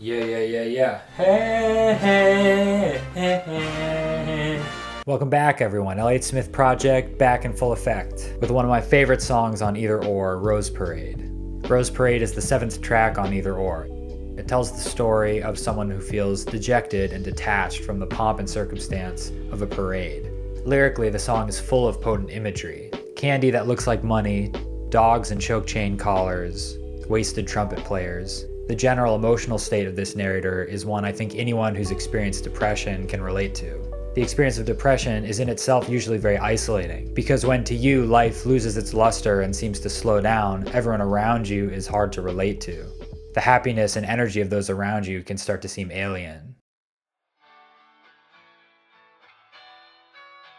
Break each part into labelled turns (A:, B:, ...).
A: Yeah. Hey. Welcome back, everyone. Elliott Smith Project back in full effect with one of my favorite songs on Either Or, Rose Parade. Rose Parade is the 7th track on Either Or. It tells the story of someone who feels dejected and detached from the pomp and circumstance of a parade. Lyrically, the song is full of potent imagery. Candy that looks like money, dogs and choke chain collars, wasted trumpet players. The general emotional state of this narrator is one I think anyone who's experienced depression can relate to. The experience of depression is in itself usually very isolating, because when to you life loses its luster and seems to slow down, everyone around you is hard to relate to. The happiness and energy of those around you can start to seem alien.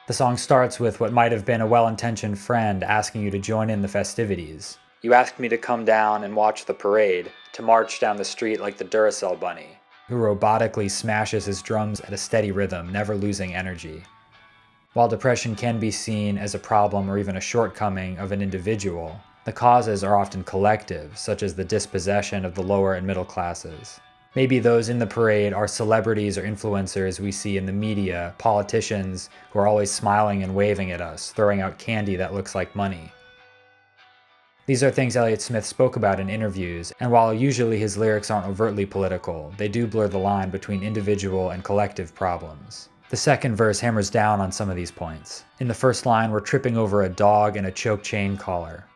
A: The song starts with what might have been a well-intentioned friend asking you to join in the festivities. You asked me to come down and watch the parade, to march down the street like the Duracell bunny, who robotically smashes his drums at a steady rhythm, never losing energy. While depression can be seen as a problem or even a shortcoming of an individual, the causes are often collective, such as the dispossession of the lower and middle classes. Maybe those in the parade are celebrities or influencers we see in the media, politicians who are always smiling and waving at us, throwing out candy that looks like money. These are things Elliott Smith spoke about in interviews, and while usually his lyrics aren't overtly political, they do blur the line between individual and collective problems. The second verse hammers down on some of these points. In the first line, we're tripping over a dog and a choke chain collar.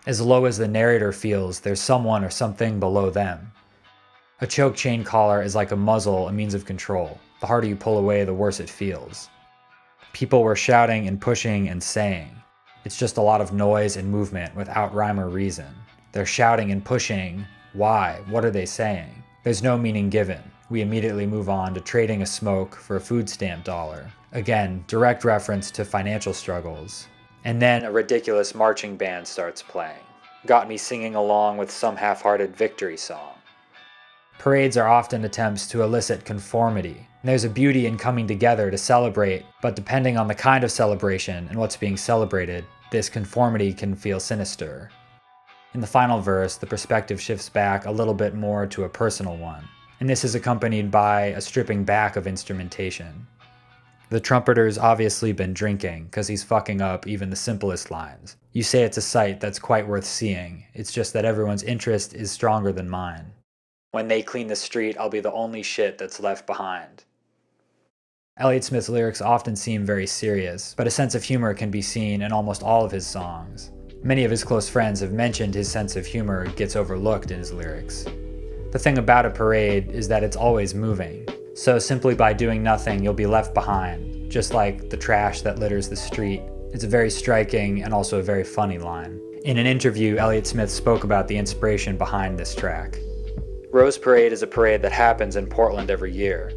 A: As low as the narrator feels, there's someone or something below them. A choke chain collar is like a muzzle, a means of control. The harder you pull away, the worse it feels. People were shouting and pushing and saying. It's just a lot of noise and movement without rhyme or reason. They're shouting and pushing. Why? What are they saying? There's no meaning given. We immediately move on to trading a smoke for a food stamp dollar. Again, direct reference to financial struggles. And then a ridiculous marching band starts playing. Got me singing along with some half-hearted victory song. Parades are often attempts to elicit conformity. And there's a beauty in coming together to celebrate, but depending on the kind of celebration and what's being celebrated, this conformity can feel sinister. In the final verse, the perspective shifts back a little bit more to a personal one, and this is accompanied by a stripping back of instrumentation. The trumpeter's obviously been drinking, cause he's fucking up even the simplest lines. You say it's a sight that's quite worth seeing, it's just that everyone's interest is stronger than mine. When they clean the street, I'll be the only shit that's left behind. Elliott Smith's lyrics often seem very serious, but a sense of humor can be seen in almost all of his songs. Many of his close friends have mentioned his sense of humor gets overlooked in his lyrics. The thing about a parade is that it's always moving, so simply by doing nothing you'll be left behind, just like the trash that litters the street. It's a very striking and also a very funny line. In an interview, Elliott Smith spoke about the inspiration behind this track. Rose Parade is a parade that happens in Portland every year.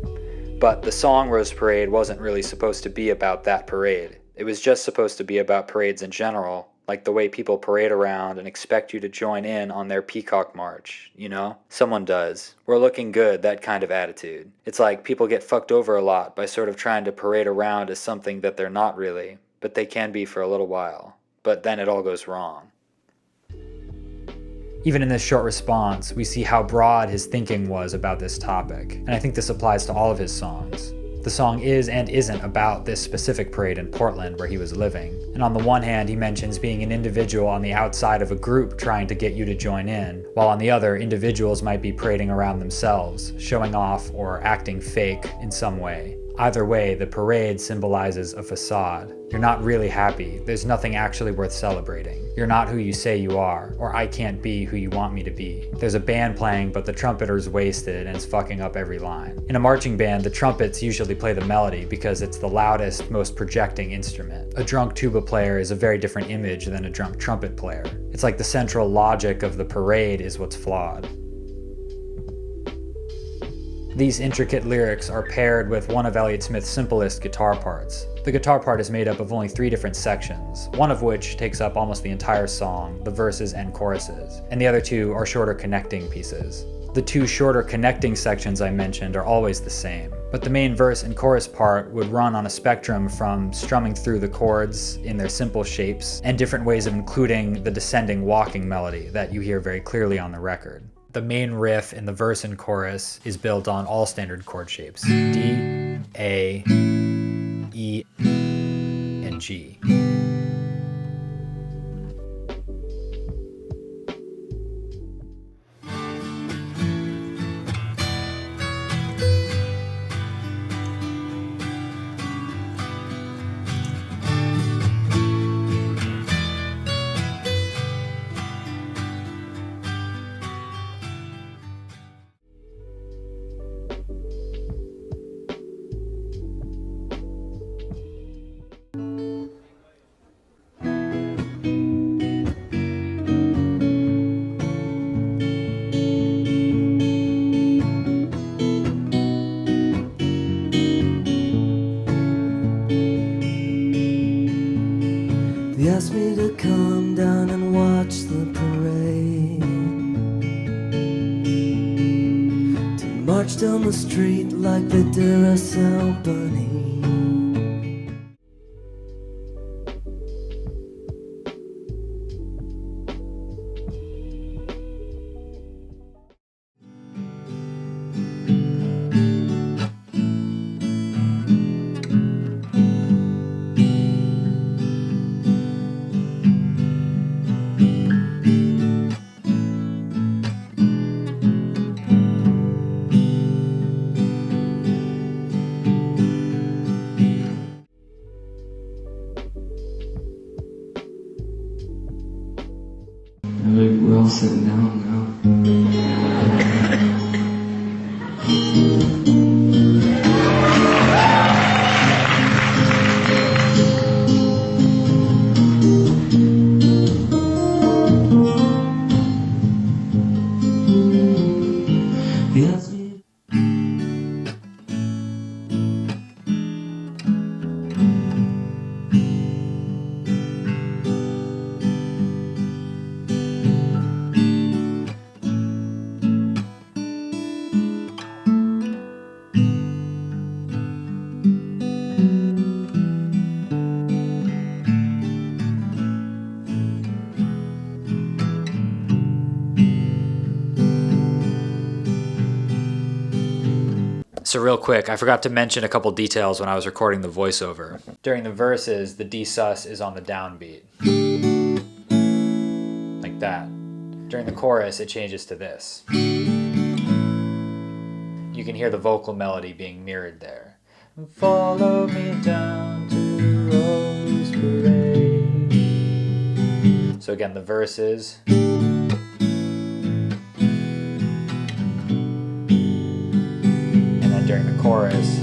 A: But the song Rose Parade wasn't really supposed to be about that parade. It was just supposed to be about parades in general, like the way people parade around and expect you to join in on their peacock march, you know? Someone does. We're looking good, that kind of attitude. It's like people get fucked over a lot by sort of trying to parade around as something that they're not really, but they can be for a little while. But then it all goes wrong. Even in this short response, we see how broad his thinking was about this topic, and I think this applies to all of his songs. The song is and isn't about this specific parade in Portland where he was living, and on the one hand he mentions being an individual on the outside of a group trying to get you to join in, while on the other, individuals might be parading around themselves, showing off or acting fake in some way. Either way, the parade symbolizes a facade. You're not really happy. There's nothing actually worth celebrating. You're not who you say you are, or I can't be who you want me to be. There's a band playing, but the trumpeter's wasted and is fucking up every line. In a marching band, the trumpets usually play the melody because it's the loudest, most projecting instrument. A drunk tuba player is a very different image than a drunk trumpet player. It's like the central logic of the parade is what's flawed. These intricate lyrics are paired with one of Elliott Smith's simplest guitar parts. The guitar part is made up of only 3 different sections, one of which takes up almost the entire song, the verses and choruses, and the other 2 are shorter connecting pieces. The 2 shorter connecting sections I mentioned are always the same, but the main verse and chorus part would run on a spectrum from strumming through the chords in their simple shapes and different ways of including the descending walking melody that you hear very clearly on the record. The main riff in the verse and chorus is built on all standard chord shapes: D, A, E, and G.
B: They asked me to come down and watch the parade, to march down the street like the Duracell bunny. We're all sitting down now. Yes.
A: So real quick, I forgot to mention a couple details when I was recording the voiceover. During the verses, the D sus is on the downbeat. Like that. During the chorus, it changes to this. You can hear the vocal melody being mirrored there. Follow me down to Rose Parade. So again, the verses. During the chorus.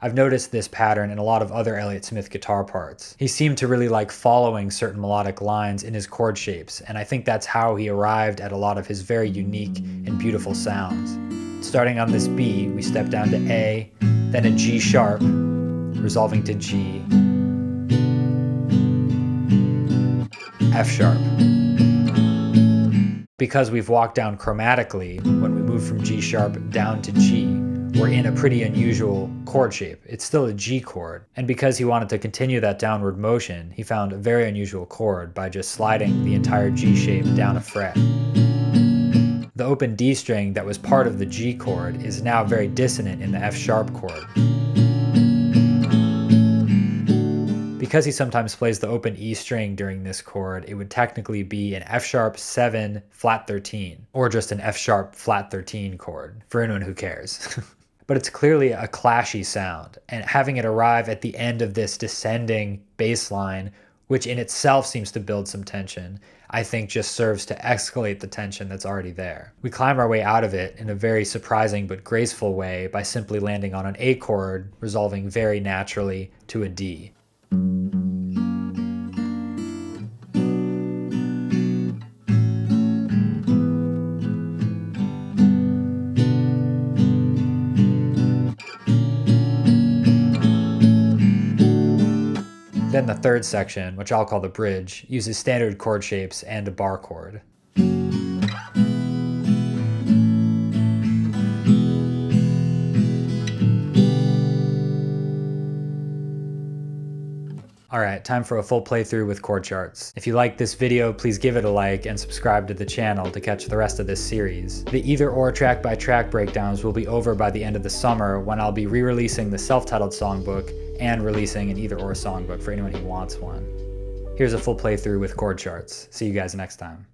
A: I've noticed this pattern in a lot of other Elliott Smith guitar parts. He seemed to really like following certain melodic lines in his chord shapes, and I think that's how he arrived at a lot of his very unique and beautiful sounds. Starting on this B, we step down to A, then a G sharp, resolving to G, F sharp. Because we've walked down chromatically, when we move from G sharp down to G, we're in a pretty unusual chord shape. It's still a G chord. And because he wanted to continue that downward motion, he found a very unusual chord by just sliding the entire G shape down a fret. The open D string that was part of the G chord is now very dissonant in the F sharp chord. Because he sometimes plays the open E string during this chord, it would technically be an F sharp 7 flat 13, or just an F sharp flat 13 chord, for anyone who cares. But it's clearly a clashy sound, and having it arrive at the end of this descending bass line which in itself seems to build some tension, I think just serves to escalate the tension that's already there. We climb our way out of it in a very surprising but graceful way by simply landing on an A chord, resolving very naturally to a D. Then the third section, which I'll call the bridge, uses standard chord shapes and a bar chord. Alright, time for a full playthrough with chord charts. If you like this video, please give it a like and subscribe to the channel to catch the rest of this series. The either or track by track breakdowns will be over by the end of the summer when I'll be re-releasing the self-titled songbook and releasing an either or songbook for anyone who wants one. Here's a full playthrough with chord charts. See you guys next time.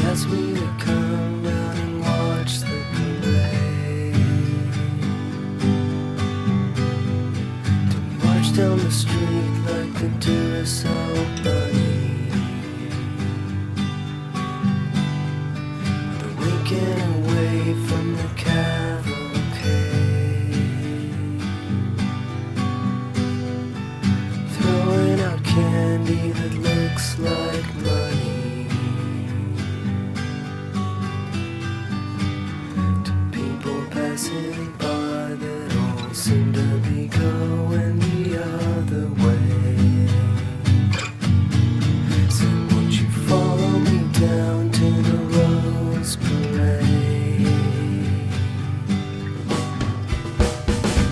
B: Ask me to come down and watch the parade, to march down the street like the Duracell bunny, the winking away from the cavalcade, throwing out candy that looks like money. Passing by that all seem to be going the other way. So won't you follow me down to the Rose Parade?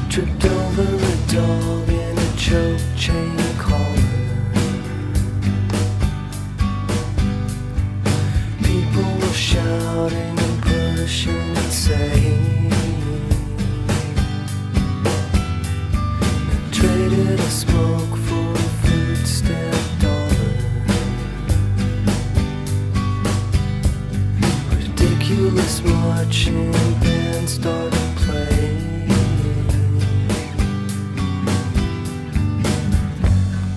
B: Tripped over a dog in a choke chain collar. People were shouting and pushing and saying, traded a smoke for a food stamp dollar. Ridiculous marching band started playing.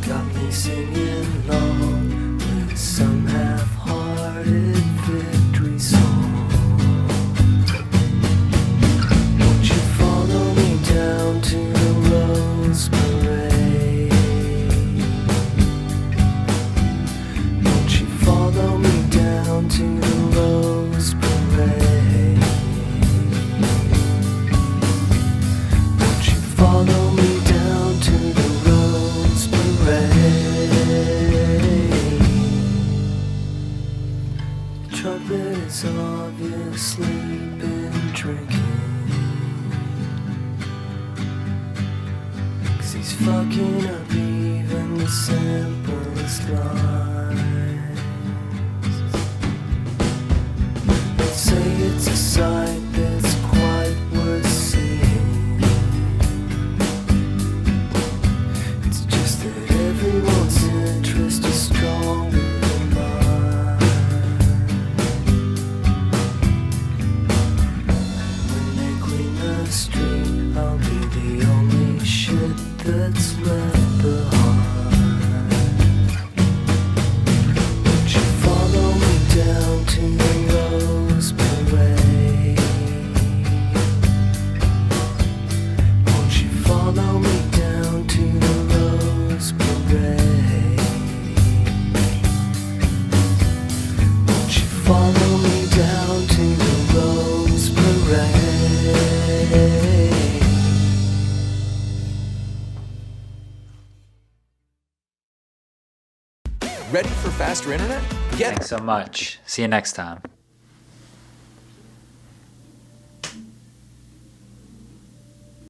B: Got me singing along with some half-hearted victory song. Won't you follow me down to the Rose Parade? Won't you follow me down to the Rose Parade? Won't you follow me down to the Rose Parade? The trumpet is obviously been drinking. He's fucking up even the simplest lines. They'd say it's a sight that's quite worth seeing. It's just that everyone's interest is stronger than mine. When they clean the street, I'll be the only shit that's left behind. Won't you follow me down to the Rose Parade? Won't you follow me down to the Rose Parade? Won't you follow me down to the Rose Parade?
C: Ready for faster internet? Get
A: Thanks so much. See you next time.